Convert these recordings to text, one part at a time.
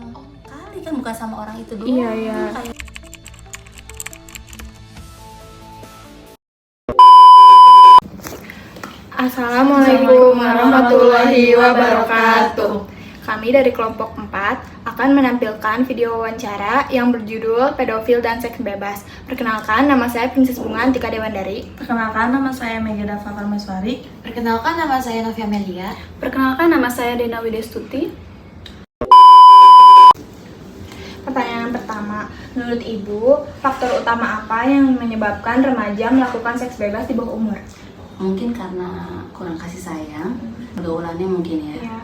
kali kan, bukan sama orang itu doang. Iya, iya. Kayak Assalamualaikum warahmatullahi wabarakatuh. Kami dari kelompok 4 akan menampilkan video wawancara yang berjudul Pedofil dan Seks Bebas. Perkenalkan, nama saya Princess Bunga Antika Dewandari. Perkenalkan, nama saya Megida Fakarmaswari. perkenalkan, nama saya Novia Melia. Perkenalkan, nama saya Dena Widestuti. Pertanyaan pertama, menurut Ibu, faktor utama apa yang menyebabkan remaja melakukan seks bebas di bawah umur? Mungkin karena kurang kasih sayang, pergaulannya mungkin ya. Iya.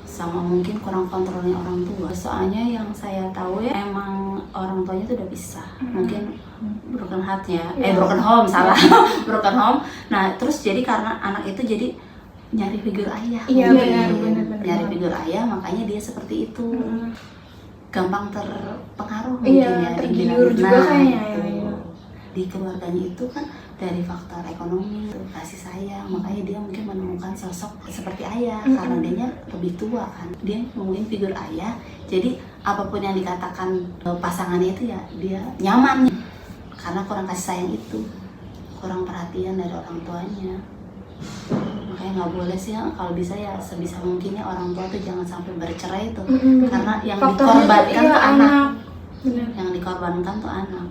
Sama mungkin kurang kontrolnya orang tua. Soalnya yang saya tahu ya, emang orang tuanya itu udah pisah. Mungkin broken heart ya, broken home, salah. Broken home. Nah, terus jadi karena anak itu jadi nyari figur ayah. Iya, mungkin. benar. Nyari figur ayah, makanya dia seperti itu. Gampang terpengaruh mungkin Iya, ya. tergiur dibilang. juga kayaknya, itu. iya. Di keluarganya itu kan dari faktor ekonomi, kasih sayang, makanya dia mungkin menemukan sosok seperti ayah karena dia lebih tua kan. Dia mungkin figur ayah, jadi apapun yang dikatakan pasangannya itu ya dia nyaman karena kurang kasih sayang itu, kurang perhatian dari orang tuanya. Makanya nggak boleh sih ya, kalau bisa ya sebisa mungkin ya orang tua tuh jangan sampai bercerai tuh, karena yang Faktornya dikorbankan iya, tuh anak. Benar. Yang dikorbankan tuh anak.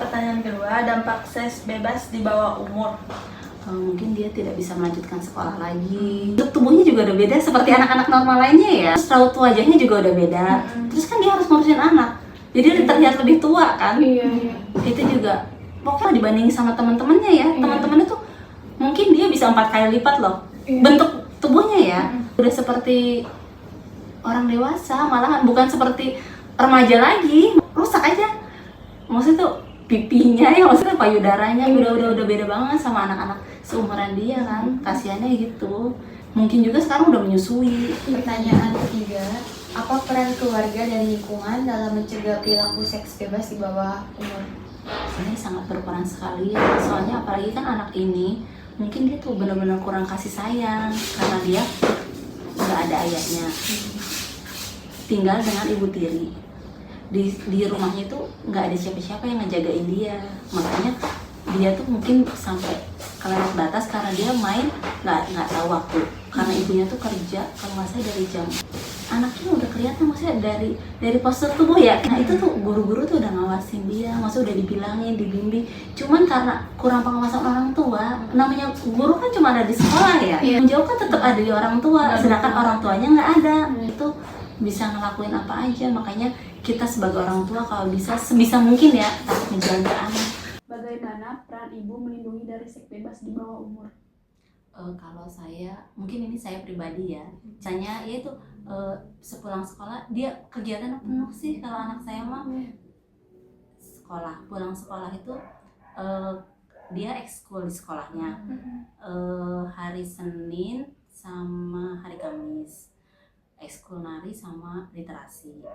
Pertanyaan kedua, dampak seks bebas di bawah umur. Mungkin dia tidak bisa melanjutkan sekolah lagi. Bentuk tubuhnya juga udah beda seperti anak-anak normal lainnya ya. Terus raut wajahnya juga udah beda. Terus kan dia harus ngurusin anak. Jadi dia terlihat lebih tua kan. Iya. Itu juga pokoknya dibandingin sama teman-temannya ya. Teman-temannya tuh mungkin dia bisa 4 kali lipat loh. Bentuk tubuhnya ya. Udah seperti orang dewasa, malahan bukan seperti remaja lagi. Rusak aja. Maksudnya tuh pipinya ya, maksudnya payudaranya udah beda banget sama anak-anak seumuran dia kan. Kasiannya gitu. Mungkin juga sekarang udah menyusui. Pertanyaan ketiga, apa peran keluarga dan lingkungan dalam mencegah perilaku seks bebas di bawah umur? Ini sangat berperan sekali ya. Soalnya apalagi kan anak ini mungkin dia tuh benar-benar kurang kasih sayang karena dia nggak ada ayahnya, tinggal dengan ibu tiri. Di rumahnya itu nggak ada siapa-siapa yang ngejagain dia, makanya dia tuh mungkin sampai kelewat batas karena dia main nggak tahu waktu, karena ibunya tuh kerja kalau nggak salah dari jam. Anaknya udah kelihatan maksudnya dari postur tubuh ya. Nah itu tuh guru-guru tuh udah ngawasin dia, maksudnya udah dibilangin, dibimbing. Cuman karena kurang pengawasan orang tua, namanya guru kan cuma ada di sekolah ya. Menjauh kan tetap ada di orang tua, sedangkan orang tuanya nggak ada. Itu bisa ngelakuin apa aja, makanya kita sebagai orang tua kalau bisa sebisa mungkin ya tetap menjaga anak. Bagaimana peran ibu melindungi dari seks bebas di bawah umur? Kalau saya, mungkin ini saya pribadi ya, misalnya ya itu sepulang sekolah dia kegiatan penuh sih. Kalau anak saya mah sekolah, pulang sekolah itu dia ekskul di sekolahnya, hari Senin sama hari Kamis ekskul nari sama literasi.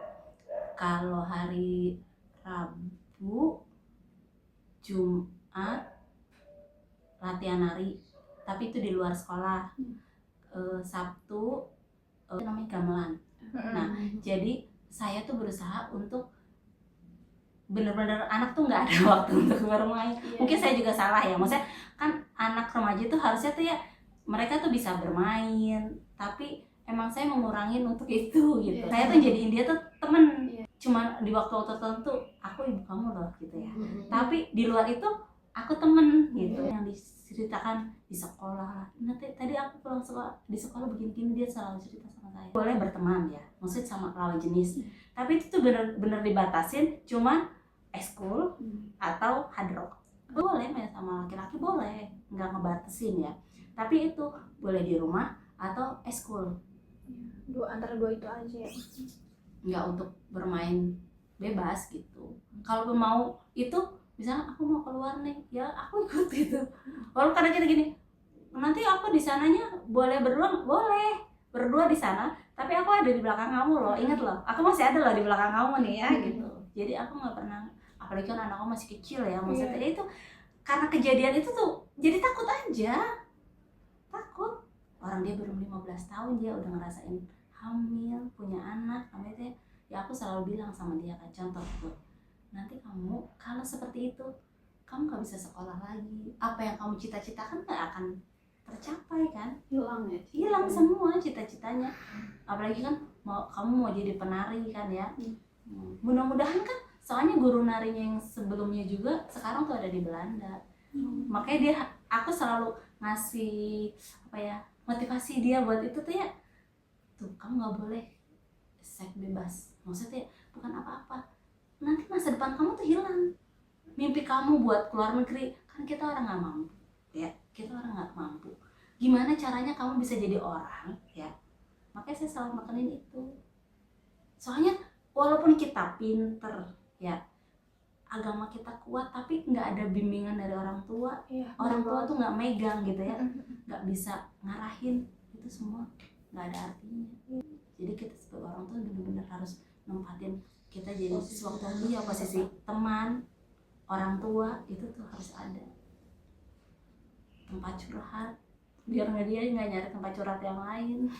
Kalau hari Rabu, Jumat latihan nari, tapi itu di luar sekolah. Sabtu namanya gamelan. Nah, jadi saya tuh berusaha untuk bener-bener anak tuh nggak ada waktu untuk bermain. Mungkin saya juga salah ya, maksudnya kan anak remaja tuh harusnya tuh ya mereka tuh bisa bermain, tapi emang saya mengurangin untuk itu gitu. Saya tuh jadiin dia tuh temen. Cuma di waktu tertentu aku ibu kamu loh gitu ya. Tapi di luar itu aku temen gitu. Yang diceritakan di sekolah. Nanti tadi aku pulang sekolah, di sekolah begini-gini, dia selalu cerita sama saya. Boleh berteman ya, maksudnya sama lawan jenis. Tapi itu tuh bener-bener dibatasin, cuma ekskul atau hard rock. Boleh main sama laki-laki, boleh, nggak ngebatasin ya. Tapi itu boleh di rumah atau ekskul. Antara dua itu aja ya. Nggak untuk bermain bebas gitu. Kalau mau itu, misalnya aku mau keluar nih, ya aku ikut gitu. Walau kadang kita gini, nanti aku di sananya boleh berdua di sana, tapi aku ada di belakang kamu loh, ingat loh, aku masih ada loh di belakang kamu nih ya gitu. Jadi aku nggak pernah, apalagi kan anak aku masih kecil ya, maksudnya itu karena kejadian itu tuh jadi takut aja, takut. Orang dia baru 15 tahun dia udah ngerasain hamil, punya selalu bilang sama dia kan, contoh tuh, nanti kamu kalau seperti itu kamu gak bisa sekolah lagi, apa yang kamu cita-citakan gak akan tercapai kan, hilang semua cita-citanya. Apalagi kan kamu mau jadi penari kan ya. Mudah-mudahan kan, soalnya guru narinya yang sebelumnya juga sekarang tuh ada di Belanda. Makanya aku selalu ngasih motivasi dia buat itu tuh ya, tuh kamu nggak boleh seks bebas, maksudnya bukan apa-apa, nanti masa depan kamu tuh hilang, mimpi kamu buat keluar negeri, kan kita orang nggak mampu ya, kita orang nggak mampu, gimana caranya kamu bisa jadi orang ya. Makanya saya selalu nekenin itu, soalnya walaupun kita pinter ya, agama kita kuat, tapi nggak ada bimbingan dari orang tua, orang tua tuh nggak megang gitu ya, nggak bisa ngarahin, itu semua nggak ada artinya. Jadi kita sebagai orang tua benar-benar harus nempatin kita jadi sewaktu dia posisi teman, orang tua, itu tuh harus ada tempat curhat, biar dia nggak nyari tempat curhat yang lain.